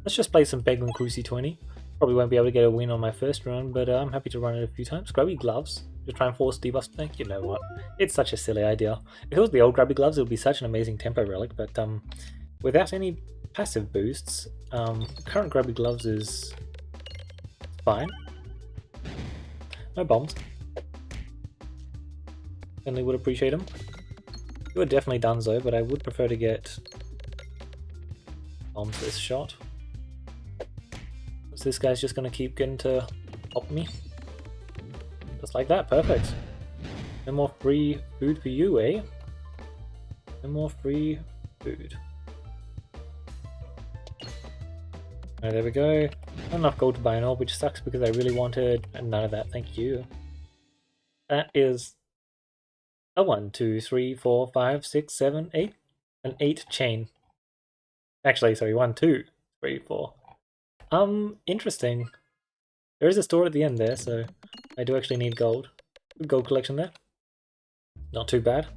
Let's just play some Peglin C20. Probably won't be able to get a win on my first run, but I'm happy to run it a few times. Grubby gloves. Just try and force debuff tank. You know what? It's such a silly idea. If it was the old grubby gloves, it would be such an amazing tempo relic, but without any passive boosts, current grubby gloves is fine. No bombs. Certainly would appreciate them. You are definitely donezo, but I would prefer to get bombs this shot. So this guy's just going to keep getting to pop me. Just like that, perfect. No more free food for you, eh? No more free food. Alright, there we go. Not enough gold to buy an orb, which sucks because I really wanted none of that, thank you. That is a 1, 2, 3, 4, 5, 6, 7, 8. An 8 chain. Actually, sorry, 1, 2, 3, 4. Interesting. There is a store at the end there, so I do actually need gold. Good gold collection there. Not too bad.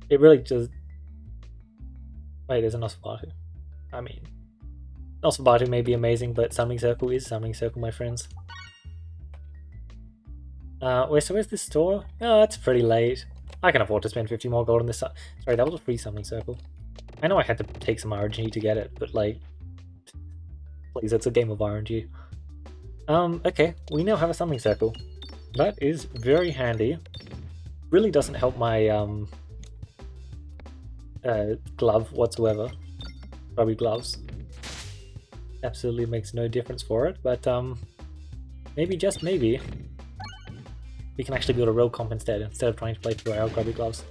It really just... Wait, there's a Nosferatu. I mean... Nosferatu may be amazing, but Summoning Circle is Summoning Circle, my friends. Where's this store? Oh, it's pretty late. I can afford to spend 50 more gold on this. Sorry, that was a free Summoning Circle. I know I had to take some RNG to get it, but like... Please, it's a game of RNG. Okay, we now have a Summoning Circle. That is very handy. Really doesn't help my glove whatsoever. Grubby gloves. Absolutely makes no difference for it, but maybe, just maybe, we can actually build a real comp instead of trying to play through our grubby gloves.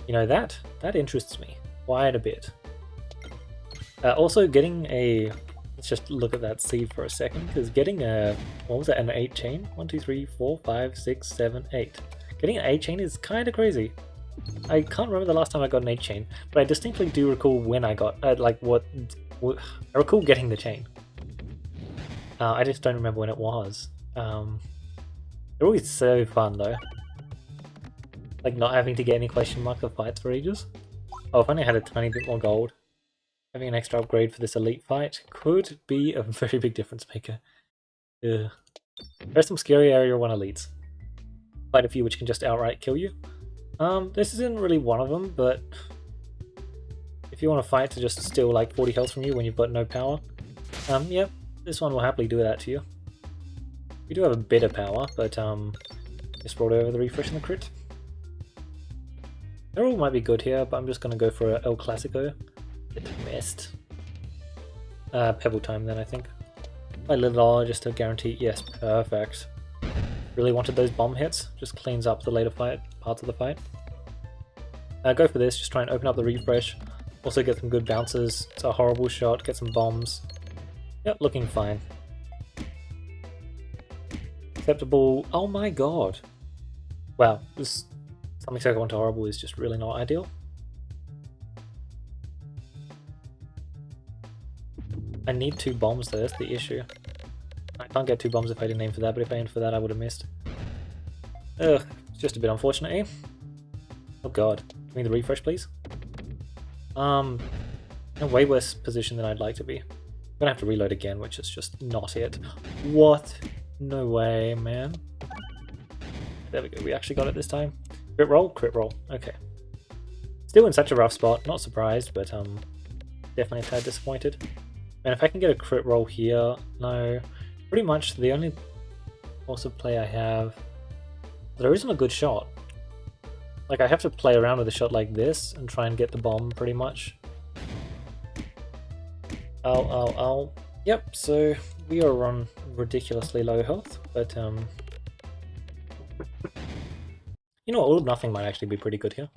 You know, that interests me quite a bit. Also getting a... Let's just look at that seed for a second, because getting a... What was that, an 8 chain? 1, 2, 3, 4, 5, 6, 7, 8. Getting an 8 chain is kind of crazy. I can't remember the last time I got an 8 chain, but I distinctly do recall when I got... I recall getting the chain. I just don't remember when it was. They're always so fun though. Like not having to get any question mark of fights for ages. Oh, if only I had a tiny bit more gold. Having an extra upgrade for this elite fight could be a very big difference maker. Ugh. There's some scary area 1 elites. Quite a few which can just outright kill you. This isn't really one of them, but if you want to fight to just steal like 40 health from you when you've got no power, yep, this one will happily do that to you. We do have a bit of power, but just brought over the refresh and the crit. They're all might be good here, but I'm just going to go for a El Clasico. It missed. Pebble time then, I think. A little just to guarantee, yes, perfect. Really wanted those bomb hits, just cleans up the later parts of the fight. Go for this, just try and open up the refresh. Also get some good bounces. It's a horrible shot, get some bombs. Yep, looking fine. Acceptable. Oh my god. Wow, this Summoning Circle onto horrible is just really not ideal. I need 2 bombs though, that's the issue. I can't get 2 bombs if I didn't aim for that, but if I aimed for that I would have missed. Ugh, it's just a bit unfortunate, eh? Oh god. Give me the refresh, please. In a way worse position than I'd like to be. I'm gonna have to reload again, which is just not it. What? No way, man. There we go, we actually got it this time. Crit roll? Crit roll. Okay. Still in such a rough spot, not surprised, but definitely a tad disappointed. And if I can get a crit roll here, no. Pretty much the only offensive play I have, there isn't a good shot. Like I have to play around with a shot like this and try and get the bomb pretty much. Ow. Yep, so we are on ridiculously low health, but you know what, all or nothing might actually be pretty good here.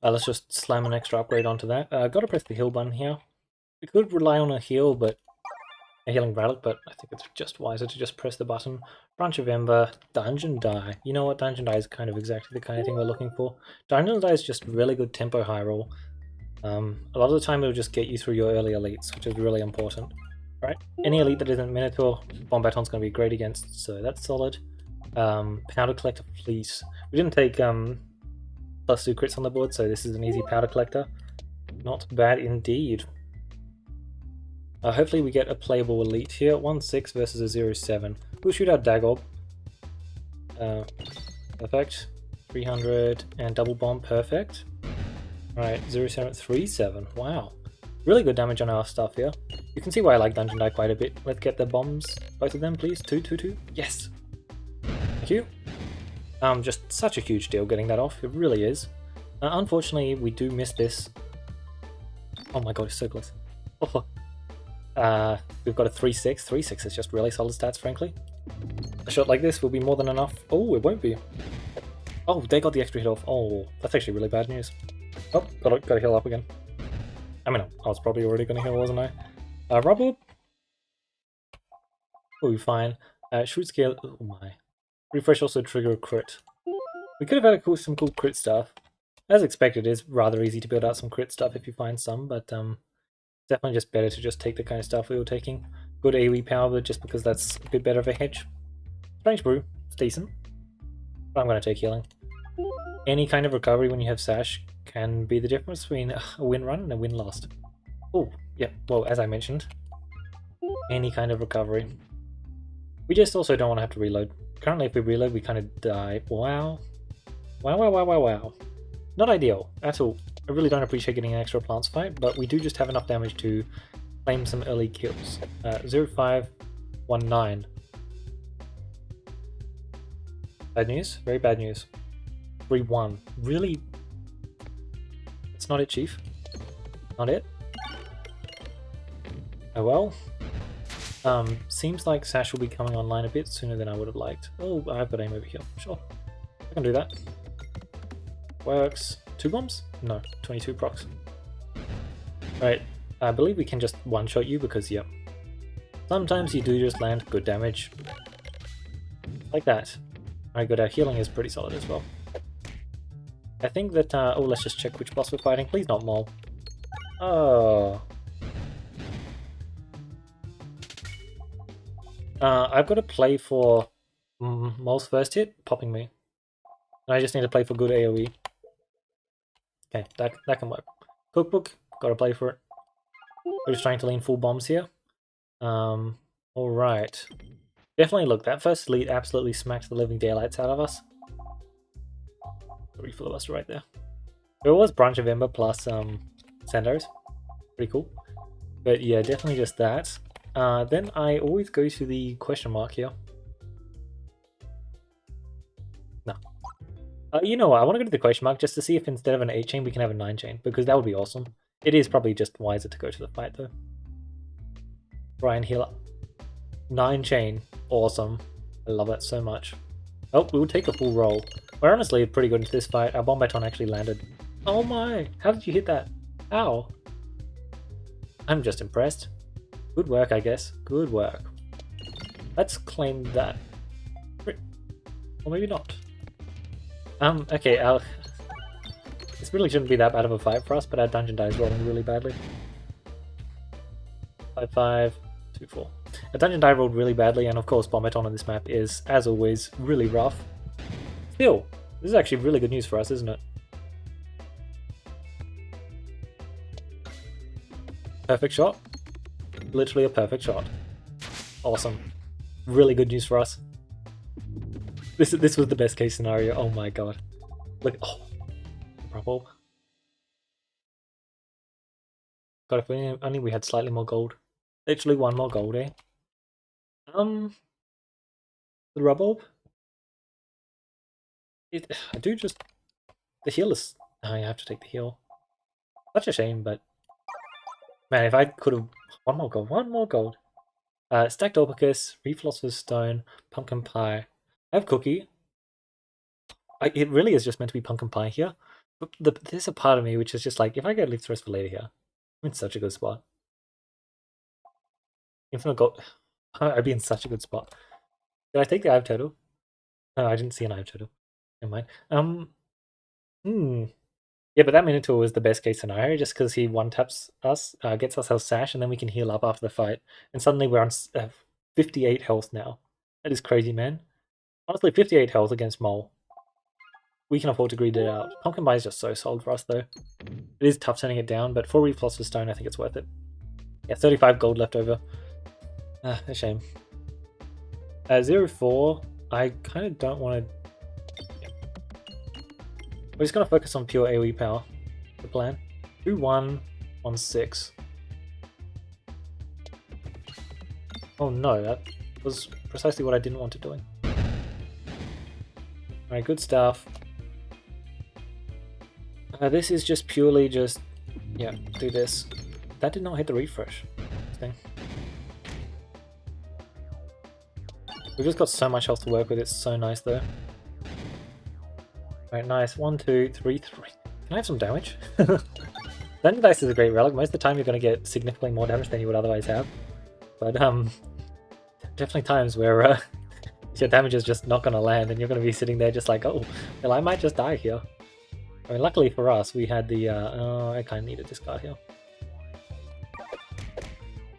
Let's just slam an extra upgrade onto that. Gotta press the heal button here. We could rely on a heal, but a healing relic, but I think it's just wiser to just press the button. Branch of Ember, Dungeon Die. You know what, Dungeon Die is kind of exactly the kind of thing we're looking for. Dungeon Die is just really good tempo high roll. A lot of the time it'll just get you through your early elites, which is really important. Right? Any elite that isn't Minotaur, Bombaton's going to be great against, so that's solid. Powder Collector Fleece. We didn't take +2 crits on the board, so this is an easy Powder Collector. Not bad indeed. Hopefully we get a playable elite here. 1-6 versus a 0-7. We'll shoot out Dagob. Perfect. 300 and double bomb, perfect. Alright, 0-7, 3-7. Wow. Really good damage on our stuff here. You can see why I like Dungeon Die quite a bit. Let's get the bombs, both of them, please. 2-2-2. Yes! Thank you. Just such a huge deal getting that off. It really is. Unfortunately, we do miss this. Oh my god, it's so close. Oh. We've got a 3-6. 3-6 is just really solid stats, frankly. A shot like this will be more than enough. Oh, it won't be. Oh, they got the extra hit off. Oh, that's actually really bad news. Oh, gotta heal up again. I mean, I was probably already gonna heal, wasn't I? Rubble. We'll be fine. Shoot scale. Oh my. Refresh also trigger a crit. We could have had some cool crit stuff. As expected, it's rather easy to build out some crit stuff if you find some, but definitely just better to just take the kind of stuff we were taking. Good AoE power, but just because that's a bit better of a hedge. Strange Brew, it's decent. But I'm going to take healing. Any kind of recovery when you have Sash can be the difference between a win run and a win lost. Oh, yeah, well, as I mentioned, any kind of recovery. We just also don't want to have to reload. Currently, if we reload, we kind of die. Wow. Wow. Not ideal at all. I really don't appreciate getting an extra plants fight, but we do just have enough damage to claim some early kills. 0-5-1-9. Bad news? Very bad news. 3-1. Really? It's not it, Chief. Not it? Oh well. Seems like Sash will be coming online a bit sooner than I would have liked. Oh, I've got aim over here. Sure. I can do that. Works. 2 bombs? No, 22 procs. Right, I believe we can just one-shot you because, yep. Sometimes you do just land good damage. Like that. Alright, good, our healing is pretty solid as well. I think that, oh, let's just check which boss we're fighting. Please not Mole. Oh. I've got to play for Mole's first hit, popping me. And I just need to play for good AoE. Okay, that can work. Cookbook, gotta play for it. We're just trying to lean full bombs here. Alright. Definitely, look, that first elite absolutely smacked the living daylights out of us. 3 filibuster right there. There was Branch of Ember plus Sandos. Pretty cool. But yeah, definitely just that. Then I always go to the question mark here. No. You know what, I want to go to the question mark just to see if instead of an 8 chain we can have a 9 chain, because that would be awesome. It is probably just wiser to go to the fight though. Brian healer. 9 chain. Awesome. I love that so much. Oh, we will take a full roll. We're honestly pretty good into this fight. Our bomb baton actually landed. Oh my! How did you hit that? How? I'm just impressed. Good work, I guess. Good work. Let's claim that. Or maybe not. Okay, this really shouldn't be that bad of a fight for us, but our Dungeon Die is rolling really badly. 5-5, 2-4. Our Dungeon Die rolled really badly, and of course Bombaton on this map is, as always, really rough. Still, this is actually really good news for us, isn't it? Perfect shot. Literally a perfect shot. Awesome. Really good news for us. This was the best case scenario. Oh my god. Look, oh, Bravo. God, if only we had slightly more gold. Literally 1 more gold, eh? The rubble. I do just the heal is. Oh, you have to take the heal. Such a shame, but man, if I could have 1 more gold, 1 more gold. Stacked Opicus, Reflosphorus Stone, Pumpkin Pie. I have Cookie. It really is just meant to be Pumpkin Pie here. But there's a part of me which is just like, if I get Leaf Thrust for later here, I'm in such a good spot. Infinite Gold. I'd be in such a good spot. Did I take the Eye of Turtle? No, I didn't see an Eye of Turtle. Never mind. Yeah, but that Minotaur was the best case scenario just because he one-taps us, gets ourselves Sash, and then we can heal up after the fight. And suddenly we're on 58 health now. That is crazy, man. Honestly, 58 health against Mole. We can afford to greed it out. Pumpkin Pie is just so solid for us, though. It is tough turning it down, but for Reflosphorus Stone, I think it's worth it. Yeah, 35 gold left over. A shame. 0-4, I kind of don't want to... Yeah. We're just going to focus on pure AoE power, the plan. 2-1, 1-6. Oh no, that was precisely what I didn't want it doing. Alright, good stuff. This is just purely just... Yeah, do this. That did not hit the refresh. Thing. We've just got so much health to work with, it's so nice though. Alright, nice. 1, 2, 3, 3. Can I have some damage? Thunder Dice is a great relic. Most of the time you're going to get significantly more damage than you would otherwise have. But definitely times where your damage is just not going to land and you're going to be sitting there just like, oh, well I might just die here. I mean, luckily for us, we had the, I kind of need a discard here.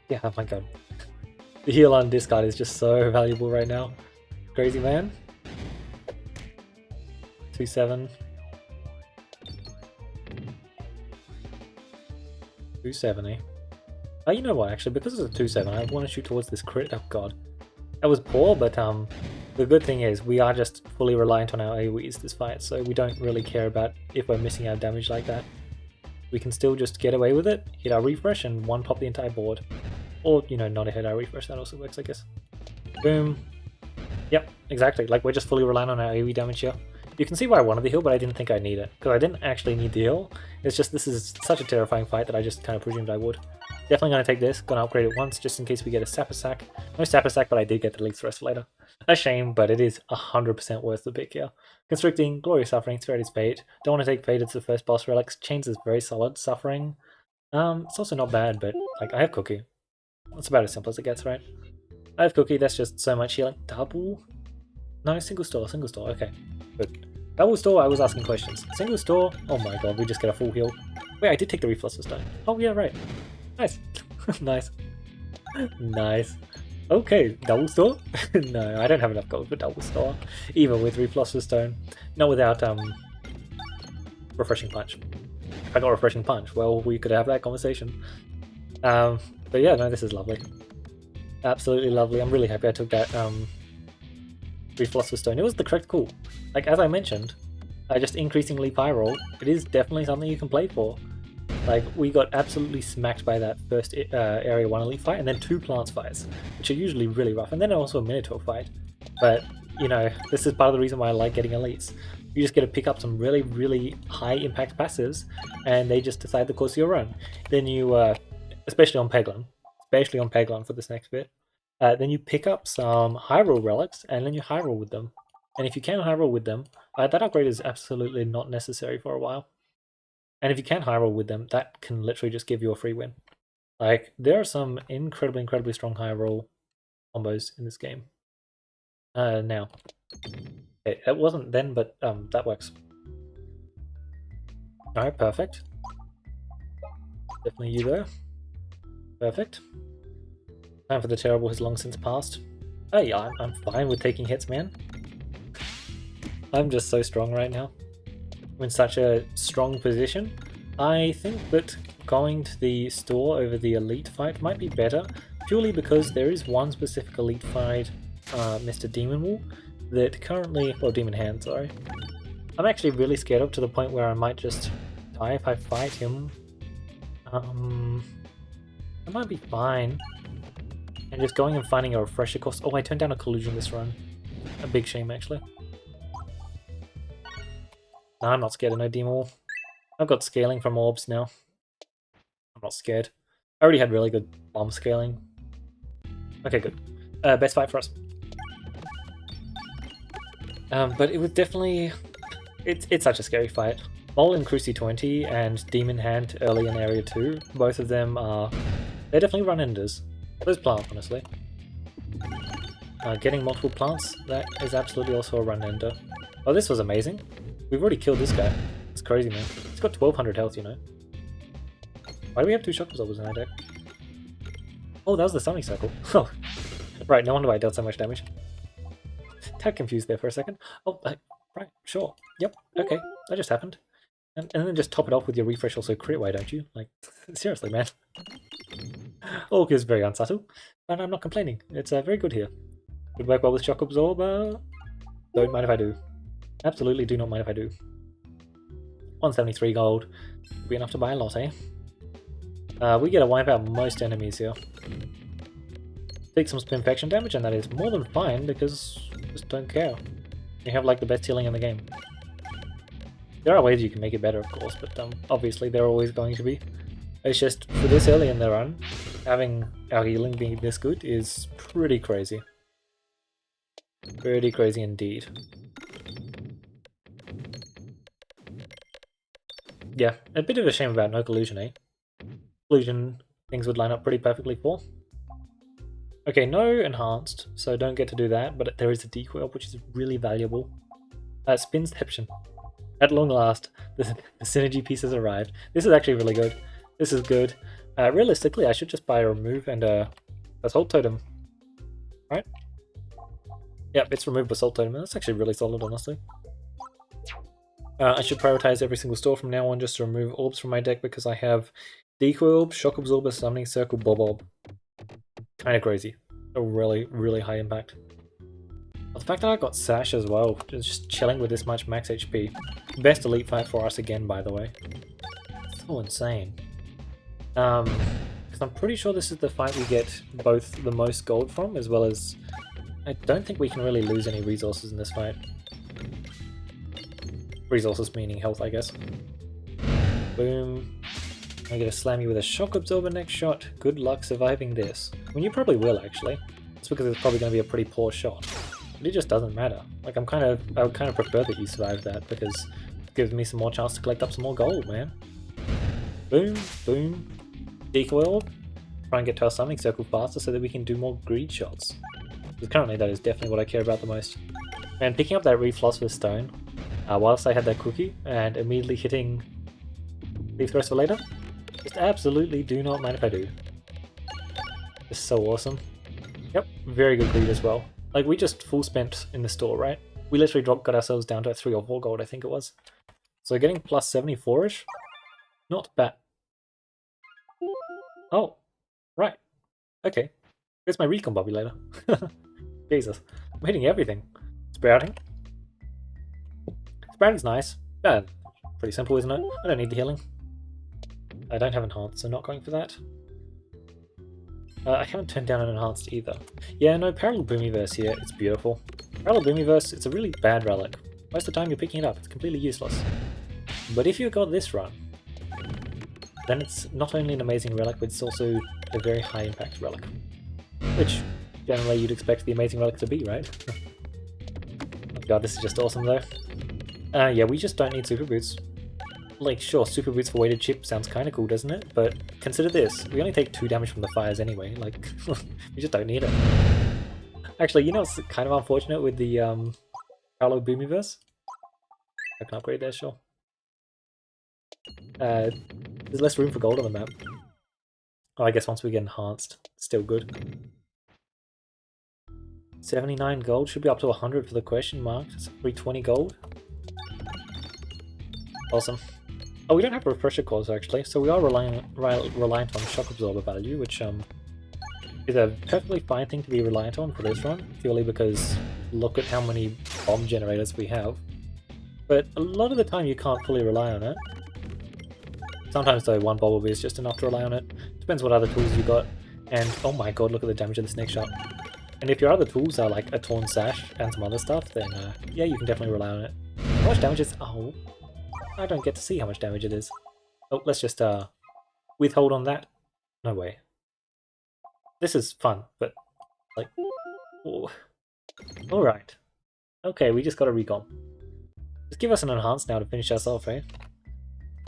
Yeah, oh my god. The heal on discard is just so valuable right now. Crazy man. 2-7. 270. Oh, you know what, actually, because it's a 2-7, I want to shoot towards this crit. Oh god. That was poor, but the good thing is we are just fully reliant on our AoEs this fight, so we don't really care about if we're missing our damage like that. We can still just get away with it, hit our refresh, and one pop the entire board. Or, you know, not hit our refresh, that also works, I guess. Boom. Yep, exactly, like we're just fully reliant on our AoE damage here. You can see why I wanted the heal, but I didn't think I need it, because I didn't actually need the heal. It's just this is such a terrifying fight that I just kind of presumed I would. Definitely going to take this, going to upgrade it once, just in case we get a Sapper Sack. No Sapper Sack, but I did get the Leaf Thrust later. A shame, but it is 100% worth the pick here. Constricting, Glorious Suffering, Spirited Fate. Don't want to take Fate, it's the first boss relics. Chains is very solid. Suffering, it's also not bad, but like I have Cookie. That's about as simple as it gets, right? I have Cookie, that's just so much healing. Double? No, single store, okay. Good. Double store, I was asking questions. Single store, oh my god, we just get a full heal. Wait, I did take the Reflux this time. Oh yeah, right. Nice. Nice. Nice. Okay, double store? No, I don't have enough gold for double store. Even with Reflux Stone. Not without Refreshing Punch. If I got Refreshing Punch, well, we could have that conversation. But yeah, no, this is lovely. Absolutely lovely. I'm really happy I took that Reflux Stone. It was the correct call. Like, as I mentioned, just increasing leap high roll, it is definitely something you can play for. Like, we got absolutely smacked by that first Area 1 Elite fight, and then 2 Plants fights, which are usually really rough, and then also a Minotaur fight. But, you know, this is part of the reason why I like getting Elites. You just get to pick up some really, really high impact passives, and they just decide the course of your run. Then you, especially on Peglin for this next bit, then you pick up some high roll relics, and then you high roll with them. And if you can high roll with them, that upgrade is absolutely not necessary for a while. And if you can high roll with them, that can literally just give you a free win. Like, there are some incredibly strong high roll combos in this game. Now. Okay, it wasn't then, but that works. Alright, perfect. Definitely you there. Perfect. Time for the terrible has long since passed. Oh yeah, I'm fine with taking hits, man. I'm just so strong right now. I'm in such a strong position. I think that going to the store over the Elite fight might be better, purely because there is one specific Elite fight, Mr. Demon Wall, that currently, well, Demon Hand, sorry. I'm actually really scared of, to the point where I might just die if I fight him. I might be fine. And just going and finding a refresher course. Oh, I turned down a collusion this run. A big shame, actually. No, I'm not scared of no Demon Wall. I've got scaling from orbs now. I'm not scared. I already had really good bomb scaling. Okay, good. Best fight for us. But it was definitely... It's such a scary fight. Mole in C20 and Demon Hand early in Area 2, both of them are... They're definitely run-enders. Those plants, honestly. Getting multiple plants, that is absolutely also a run-ender. Oh, this was amazing. We've already killed this guy. It's crazy, man. He's got 1200 health, you know. Why do we have 2 shock absorbers in our deck? Oh, that was the sonic circle. Oh, right, no wonder why I dealt so much damage. Tad confused there for a second. Oh, right, sure. Yep, okay, that just happened. And then just top it off with your refresh also crit, why don't you? Like, seriously, man. Orc is very unsubtle, and I'm not complaining. It's very good here. Would work well with Shock Absorber. Don't mind if I do. Absolutely do not mind if I do. 173 gold. Would be enough to buy a lot, eh? We get to wipe out most enemies here. Take some infection damage, and that is more than fine because I just don't care. You have like the best healing in the game. There are ways you can make it better, of course, but obviously they're always going to be. It's just, for this early in the run, having our healing being this good is pretty crazy. Pretty crazy indeed. Yeah, a bit of a shame about no collusion, eh? Collusion, things would line up pretty perfectly for. Okay, no enhanced, so don't get to do that, but there is a decoy up, which is really valuable. Spinception. At long last, the synergy piece has arrived. This is actually really good. This is good. Realistically, I should just buy a remove and assault totem. Right? Yep, it's remove assault totem. That's actually really solid, honestly. I should prioritize every single store from now on just to remove orbs from my deck because I have Decoy Orb, Shock Absorber, Summoning Circle, Bob. Kinda crazy. A really, really high impact. Well, the fact that I got Sash as well, just chilling with this much max HP. Best elite fight for us again, by the way. So insane. Because I'm pretty sure this is the fight we get both the most gold from, as well as... I don't think we can really lose any resources in this fight. Resources meaning health, I guess. Boom. I get to slam you with a Shock Absorber next shot. Good luck surviving this. I mean, you probably will, actually. It's because it's probably going to be a pretty poor shot. But it just doesn't matter. Like, I would kind of prefer that you survive that, because it gives me some more chance to collect up some more gold, man. Boom, boom. Decoy Orb. Try and get to our Summoning Circle faster so that we can do more greed shots. Because currently that is definitely what I care about the most. And picking up that Re-Philosopher's Stone, whilst I had that cookie, and immediately hitting Leave the rest for later, just absolutely do not mind if I do. It's so awesome. Yep, very good greed as well. Like, we just full spent in the store, right? We literally got ourselves down to 3 or 4 gold, I think it was. So getting plus 74-ish, not bad. Oh, right. Okay. Here's my recon Bobby later. Jesus. I'm hitting everything. Sprouting. Sprouting's nice. Pretty simple, isn't it? I don't need the healing. I don't have enhanced, so not going for that. I haven't turned down an enhanced either. Yeah, no, Parallel Boomyverse here, it's beautiful. Parallel Boomyverse, it's a really bad relic. Most of the time you're picking it up, it's completely useless. But if you got this run, then it's not only an amazing relic, but it's also a very high impact relic. Which, generally, you'd expect the amazing relic to be, right? Oh god, this is just awesome though. Yeah, we just don't need Super Boots. Like, sure, Super Boots for weighted chip sounds kinda cool, doesn't it? But consider this, we only take 2 damage from the fires anyway, like, we just don't need it. Actually, you know what's kind of unfortunate with the Parallel Boomyverse? I can upgrade there, sure. There's less room for gold on the map. Oh, I guess once we get enhanced, still good. 79 gold, should be up to 100 for the question mark. That's 320 gold. Awesome. Oh, we don't have refresher cores actually, so we are reliant on Shock Absorber value, which is a perfectly fine thing to be reliant on for this run, purely because look at how many bomb generators we have. But a lot of the time you can't fully rely on it. Sometimes though, 1 Bumblebee is just enough to rely on it. Depends what other tools you got. And oh my god, look at the damage of this next shot. And if your other tools are like a Torn Sash and some other stuff, then yeah, you can definitely rely on it. How much damage is... Oh, I don't get to see how much damage it is. Oh, let's just withhold on that. No way. This is fun, but like... Oh. Alright. Okay, we just got a recon. Just give us an enhance now to finish us off, eh?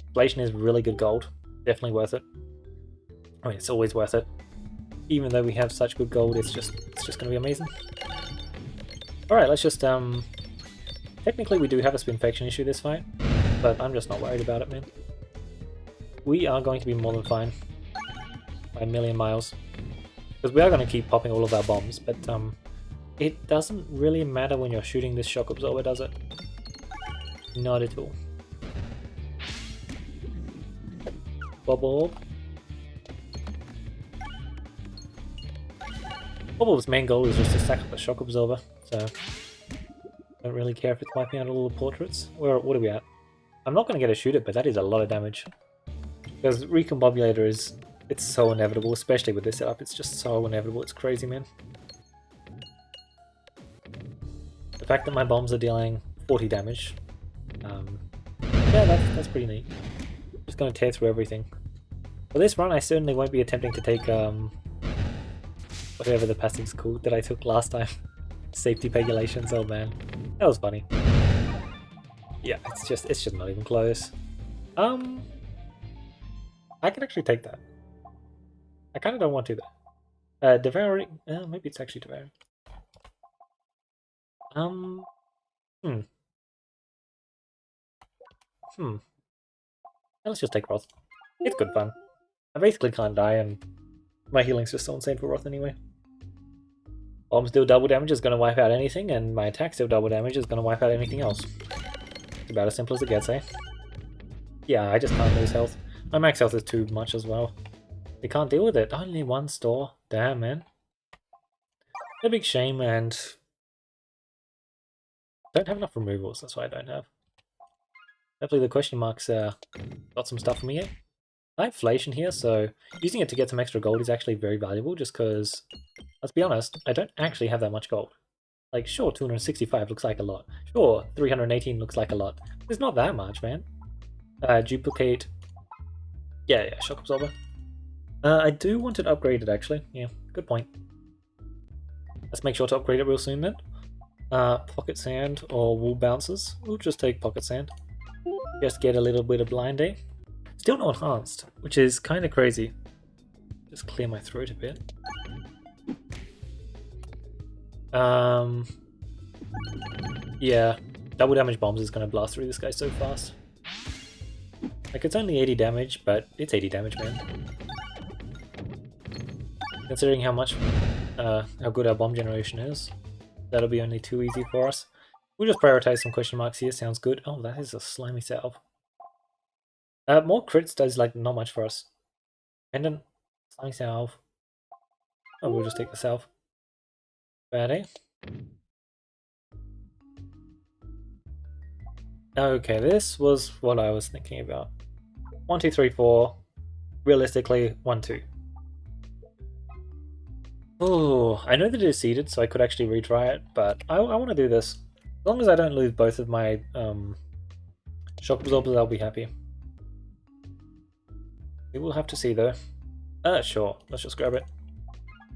Inflation is really good gold. Definitely worth it. I mean, it's always worth it. Even though we have such good gold, it's just going to be amazing. Alright, let's just... Technically, we do have a Spinfection issue this fight, but I'm just not worried about it, man. We are going to be more than fine. By a million miles. Because we are going to keep popping all of our bombs, but it doesn't really matter when you're shooting this Shock Absorber, does it? Not at all. Bubble. Bobble's main goal is just to stack up the shock absorber, so I don't really care if it's wiping out all the portraits. What are we at? I'm not going to get to shoot it, but that is a lot of damage. Because Recombobulator it's so inevitable, especially with this setup. It's just so inevitable, it's crazy, man. The fact that my bombs are dealing 40 damage, yeah, that's pretty neat. Just going to tear through everything. For this run, I certainly won't be attempting to take whatever the passive's called that I took last time. Safety pegulations, oh man. That was funny. Yeah, it's just not even close. I can actually take that. I kind of don't want to though. Devouring, maybe it's actually devouring. Let's just take Roth. It's good fun. I basically can't die, and my healing's just so insane for Roth anyway. Bombs deal double damage is going to wipe out anything, and my attacks deal double damage is going to wipe out anything else. It's about as simple as it gets, eh? Yeah, I just can't lose health. My max health is too much as well. We can't deal with it. Only one store. Damn, man. A big shame, and don't have enough removals. That's why I don't have. Hopefully the question marks got some stuff for me, eh? I have inflation here, so using it to get some extra gold is actually very valuable, just because, let's be honest, I don't actually have that much gold. Like, sure, 265 looks like a lot. Sure, 318 looks like a lot. It's not that much, man. Duplicate. Yeah, shock absorber. I do want it upgraded, actually. Yeah, good point. Let's make sure to upgrade it real soon, then. Pocket sand or wool bounces. We'll just take pocket sand. Just get a little bit of blind, eh? Still not enhanced, which is kind of crazy. Just clear my throat a bit. Yeah, double damage bombs is going to blast through this guy so fast. Like, it's only 80 damage, but it's 80 damage, man. Considering how good our bomb generation is, that'll be only too easy for us. We'll just prioritize some question marks here, sounds good. Oh, that is a slimy salve. More crits does, like, not much for us. Pendant, slimy salve. Oh, we'll just take the salve. Bad, eh? Okay, this was what I was thinking about. 1, 2, 3, 4. Realistically, 1, 2. Oh, I know that it is seeded, so I could actually retry it, but I want to do this. As long as I don't lose both of my shock absorbers, I'll be happy. We will have to see, though. Sure. Let's just grab it.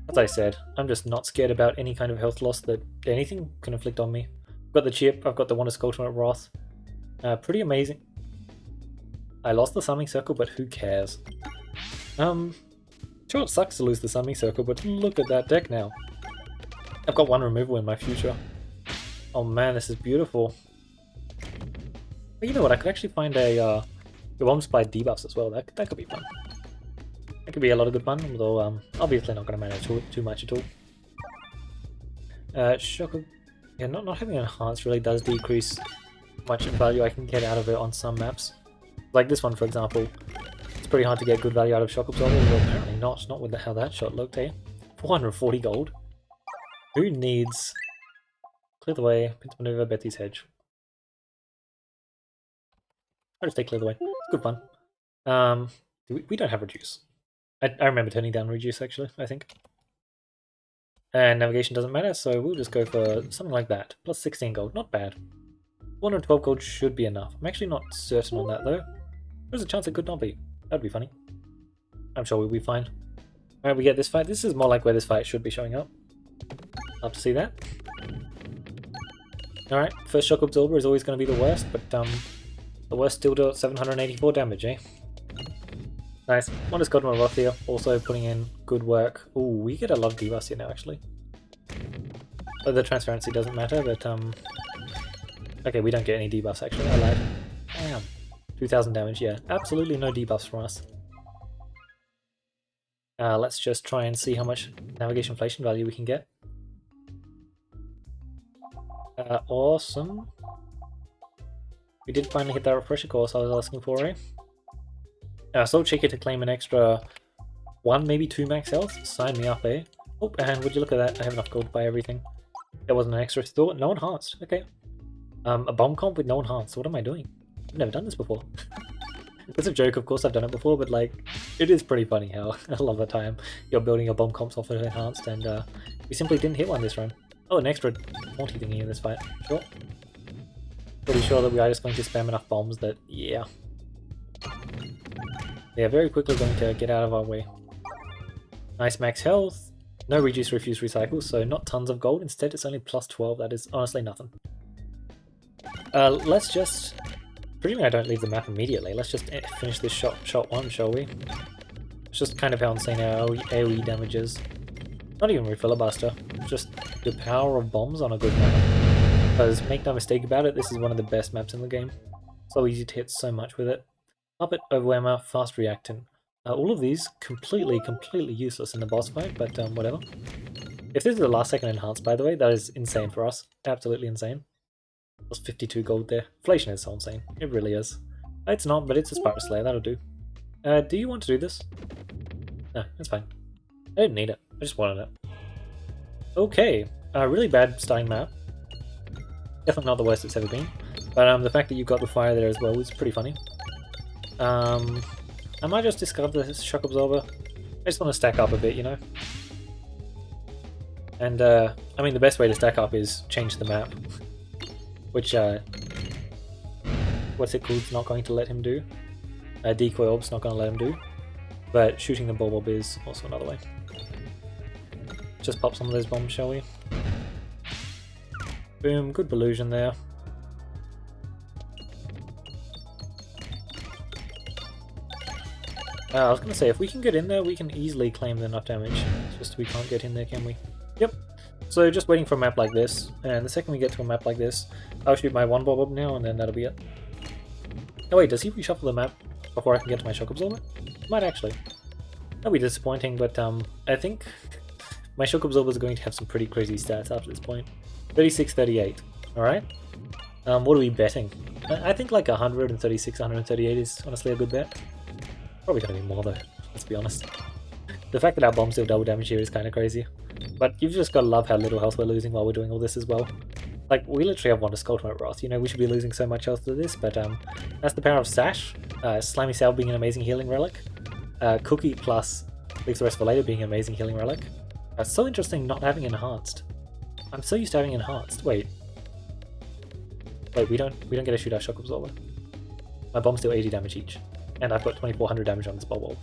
As I said, I'm just not scared about any kind of health loss that anything can inflict on me. I've got the chip, I've got the Wonder Sculpture at Wrath. Pretty amazing. I lost the Summoning Circle, but who cares? Sure, it sucks to lose the Summoning Circle, but look at that deck now. I've got one removal in my future. Oh man, this is beautiful. But you know what, I could actually find a bomb supply debuffs as well. That could be fun. That could be a lot of good fun, although obviously not going to matter too much at all. Shock of... Yeah, not having enhanced really does decrease much value I can get out of it on some maps. Like this one, for example. It's pretty hard to get good value out of Shock Absorber, but apparently not with how that shot looked, eh? 440 gold. Who needs... Clear the way, Pinch Maneuver, Betsy's Hedge. I'll just take Clear the Way. It's good fun. We don't have Reduce. I remember turning down Reduce, actually, I think. And Navigation doesn't matter, so we'll just go for something like that. Plus 16 gold, not bad. 112 gold should be enough. I'm actually not certain on that, though. There's a chance it could not be. That'd be funny. I'm sure we'll be fine. Alright, we get this fight. This is more like where this fight should be showing up. Love to see that. Alright, first Shock Absorber is always going to be the worst, but the worst still dealt 784 damage, eh? Nice. Wonder Sculpture Roth here, also putting in good work. Ooh, we get a lot of debuffs here now, actually. So the transparency doesn't matter, but okay, we don't get any debuffs, actually. I lied. Damn. 2000 damage, yeah. Absolutely no debuffs from us. Let's just try and see how much navigation inflation value we can get. Awesome. We did finally hit that refresher course I was asking for, eh? So cheeky to claim an extra 1, maybe 2 max health. Sign me up, eh? Oh, and would you look at that? I have enough gold to buy everything. There wasn't an extra store. No enhanced. Okay. A bomb comp with no enhanced. What am I doing? I've never done this before. It's a joke, of course I've done it before, but like, it is pretty funny how a lot of the time you're building your bomb comps off of enhanced, and we simply didn't hit one this run. Oh, an extra 40 thingy in this fight. Sure. Pretty sure that we are just going to spam enough bombs that, yeah. They are very quickly going to get out of our way. Nice max health. No reduce, refuse, recycle, so not tons of gold. Instead, it's only plus 12. That is honestly nothing. Let's just... Presuming I don't leave the map immediately, let's just finish this shot one, shall we? It's just kind of how insane our AoE damage is. Not even filibuster, just the power of bombs on a good map. Because make no mistake about it, this is one of the best maps in the game. So easy to hit so much with it. Puppet, Overwhammer, Fast Reactant. All of these completely useless in the boss fight, but whatever. If this is the last second enhanced, by the way, that is insane for us. Absolutely insane. Plus 52 gold there. Inflation is so insane. It really is. It's not, but it's a Spiral Slayer, that'll do. Do you want to do this? No, that's fine. I didn't need it. I just wanted it. Okay. Really bad starting map. Definitely not the worst it's ever been. But the fact that you got the fire there as well was pretty funny. I might just discard the shock absorber. I just want to stack up a bit, you know? And, I mean, the best way to stack up is change the map. Which, what's it called? It's not going to let him do. Decoy Orb's not going to let him do. But shooting the Bulb is also another way. Just pop some of those bombs, shall we? Boom, good Belusion there. I was going to say, if we can get in there, we can easily claim enough damage. It's just we can't get in there, can we? Yep. So just waiting for a map like this, and the second we get to a map like this, I'll shoot my one bob up now, and then that'll be it. Oh wait, does he reshuffle the map before I can get to my shock absorber? Might actually. That'll be disappointing, but I think my shock absorber is going to have some pretty crazy stats after this point. 36, 38. Alright. What are we betting? I think like 136, 138 is honestly a good bet. Probably gonna be more though, let's be honest. The fact that our bombs do double damage here is kind of crazy. But you've just got to love how little health we're losing while we're doing all this as well. Like, we literally have one to Skulltimate Wrath, you know, we should be losing so much health to this, but that's the power of Sash, Slimy Salve being an amazing healing relic, Cookie plus Leave the Rest for Later being an amazing healing relic. It's so interesting not having Enhanced. I'm so used to having Enhanced. Wait, we don't get to shoot our Shock Absorber. My bombs deal 80 damage each, and I've got 2400 damage on this Bulb.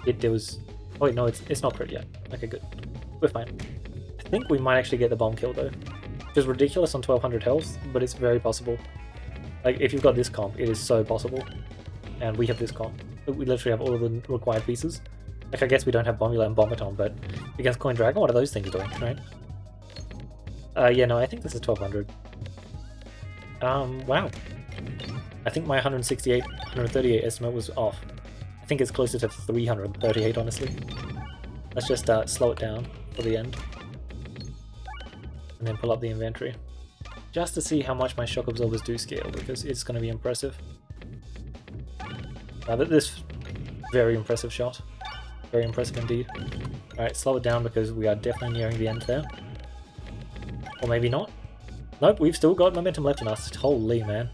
There was... Oh wait, no, it's not crit yet. Okay, good. We're fine. I think we might actually get the bomb kill though. Which is ridiculous on 1200 health, but it's very possible. Like, if you've got this comp, it is so possible. And we have this comp. We literally have all of the required pieces. Like, I guess we don't have Bombula and Bombaton, but against Coin Dragon, what are those things doing, right? Yeah, no, I think this is 1200. Wow. I think my 168, 138 estimate was off. I think it's closer to 338, honestly. Let's just slow it down for the end. And then pull up the inventory. Just to see how much my shock absorbers do scale, because it's going to be impressive. This very impressive shot. Very impressive indeed. Alright, slow it down because we are definitely nearing the end there. Or maybe not. Nope, we've still got momentum left in us. Holy man.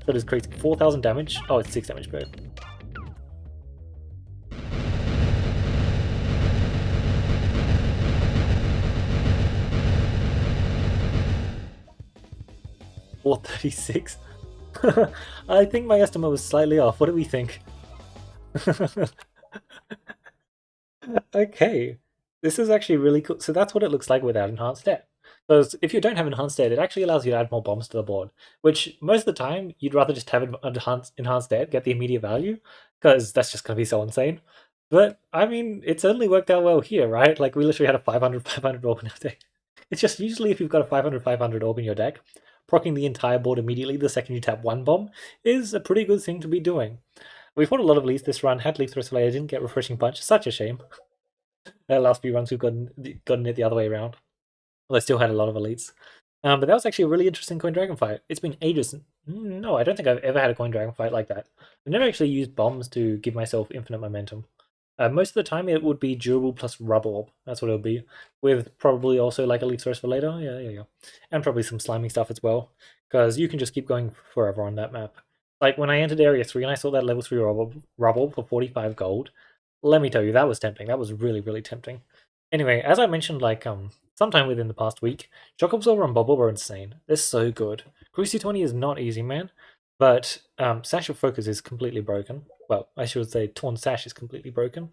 That is crazy. 4000 damage. Oh, it's 6 damage per. $436. I think my estimate was slightly off. What do we think? Okay, this is actually really cool. So that's what it looks like without enhanced stat. So if you don't have enhanced stat, it actually allows you to add more bombs to the board, which most of the time you'd rather just have enhanced stat, get the immediate value, because that's just going to be so insane. But I mean, it's only worked out well here, right? Like, we literally had a 500 orb in our deck. It's just usually if you've got a 500 orb in your deck, proccing the entire board immediately the second you tap one bomb is a pretty good thing to be doing. We fought a lot of leads this run, had Leaf Thrust Layer, didn't get Refreshing Punch, such a shame. The last few runs we've gotten it the other way around. Well, I still had a lot of elites. But that was actually a really interesting Coin Dragon fight. It's been ages. No, I don't think I've ever had a Coin Dragon fight like that. I've never actually used bombs to give myself infinite momentum. Most of the time it would be durable plus rubble orb. That's what it would be. With probably also like a leaf thirst for later. Yeah. And probably some slimy stuff as well. Because you can just keep going forever on that map. Like when I entered Area 3 and I saw that level 3 rubble for 45 gold, let me tell you, that was tempting. That was really, really tempting. Anyway, as I mentioned, like sometime within the past week, Shock Absorber and Bubble were insane. They're so good. Cruise C20 is not easy, man. But Sash of Focus is completely broken. Well, I should say Torn Sash is completely broken.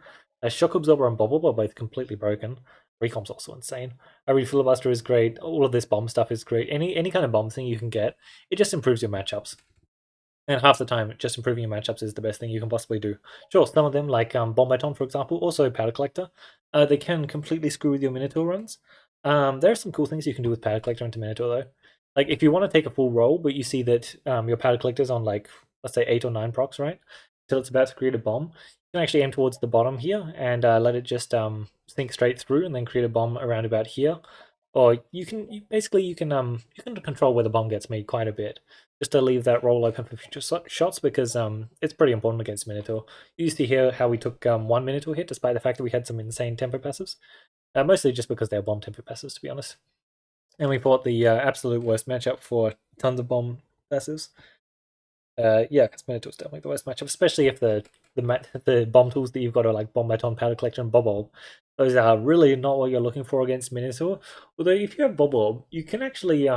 Shock Absorber and Bubble are both completely broken. Recomp's also insane. Read Filibuster is great. All of this bomb stuff is great. Any kind of bomb thing you can get, it just improves your matchups. And half the time, just improving your matchups is the best thing you can possibly do. Sure, some of them, like Bombaton, for example, also Powder Collector, they can completely screw with your Minotaur runs. There are some cool things you can do with Powder Collector into Minotaur, though. Like, if you want to take a full roll, but you see that your Powder Collector's on, like, let's say 8 or 9 procs, right? Until it's about to create a bomb, you can actually aim towards the bottom here and let it just sink straight through and then create a bomb around about here. Or you can control where the bomb gets made quite a bit, just to leave that roll open for future shots because it's pretty important against Minotaur. You used to hear how we took 1 Minotaur hit despite the fact that we had some insane tempo passives, mostly just because they're bomb tempo passives, to be honest. And we fought the absolute worst matchup for tons of bomb passives. Yeah, because Minotaur's definitely the worst matchup, especially if the bomb tools that you've got are like Bomb Baton, Powder Collector, and Bob Orb. Those are really not what you're looking for against Minotaur. Although if you have Bob Orb, you can actually,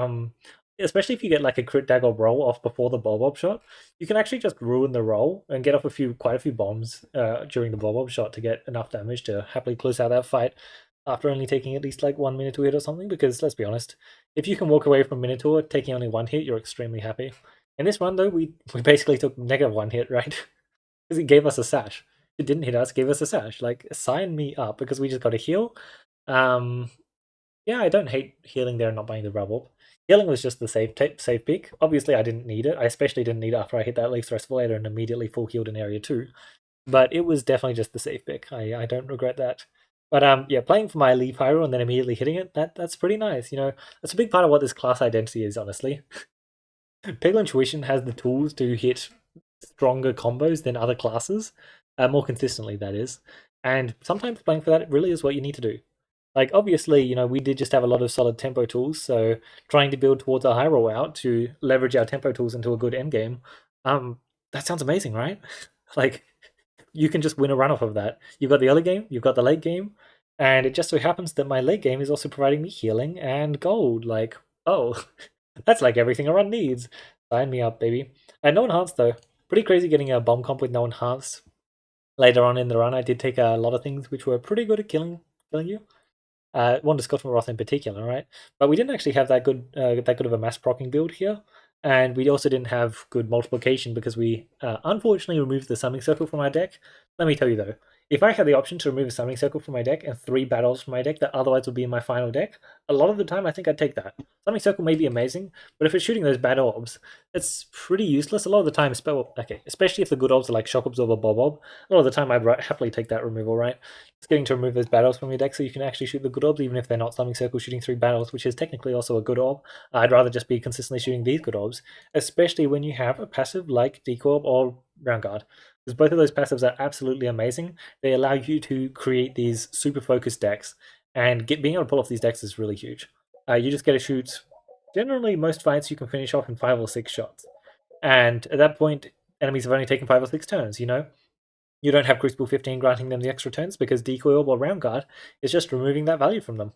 especially if you get like a crit dagger roll off before the Bob Orb shot, you can actually just ruin the roll and get off quite a few bombs during the Bob Orb shot to get enough damage to happily close out that fight after only taking at least like 1 Minotaur hit or something. Because let's be honest, if you can walk away from Minotaur taking only 1 hit, you're extremely happy. In this one, though, we basically took -1 hit, right? Because it gave us a sash. It didn't hit us, gave us a sash. Like, sign me up, because we just got a heal. Yeah, I don't hate healing there and not buying the rubble. Healing was just the safe pick. Obviously, I didn't need it. I especially didn't need it after I hit that Leaf Thrust later and immediately full healed in Area 2. But it was definitely just the safe pick. I don't regret that. But yeah, playing for my Leaf Pyro and then immediately hitting it, that's pretty nice. You know, that's a big part of what this class identity is, honestly. Peglin Tuition has the tools to hit stronger combos than other classes, more consistently, that is. And sometimes playing for that really is what you need to do. Like, obviously, you know, we did just have a lot of solid tempo tools, so trying to build towards a high roll out to leverage our tempo tools into a good endgame, that sounds amazing, right? Like, you can just win a run off of that. You've got the early game, you've got the late game, and it just so happens that my late game is also providing me healing and gold. Like, oh, that's like everything a run needs. Sign me up, baby. And no enhanced though. Pretty crazy getting a bomb comp with no enhanced. Later on in the run, I did take a lot of things which were pretty good at killing you. One to Scott Roth in particular, right? But we didn't actually have that good of a mass procking build here, and we also didn't have good multiplication because we unfortunately removed the summoning circle from our deck. Let me tell you though, if I had the option to remove a summoning circle from my deck and 3 battles from my deck that otherwise would be in my final deck, a lot of the time I think I'd take that. Summoning circle may be amazing, but if it's shooting those bad orbs, it's pretty useless. A lot of the time, especially if the good orbs are like Shock Absorber, Bob Orb, a lot of the time I'd happily take that removal, right? It's getting to remove those battles from your deck so you can actually shoot the good orbs, even if they're not summoning circle shooting 3 battles, which is technically also a good orb. I'd rather just be consistently shooting these good orbs, especially when you have a passive like Decoy Orb or Round Guard. Because both of those passives are absolutely amazing. They allow you to create these super focused decks, and being able to pull off these decks is really huge. You just get to shoot, generally most fights you can finish off in 5 or 6 shots. And at that point, enemies have only taken 5 or 6 turns, you know? You don't have Crucible 15 granting them the extra turns because Decoy Orb or Round Guard is just removing that value from them.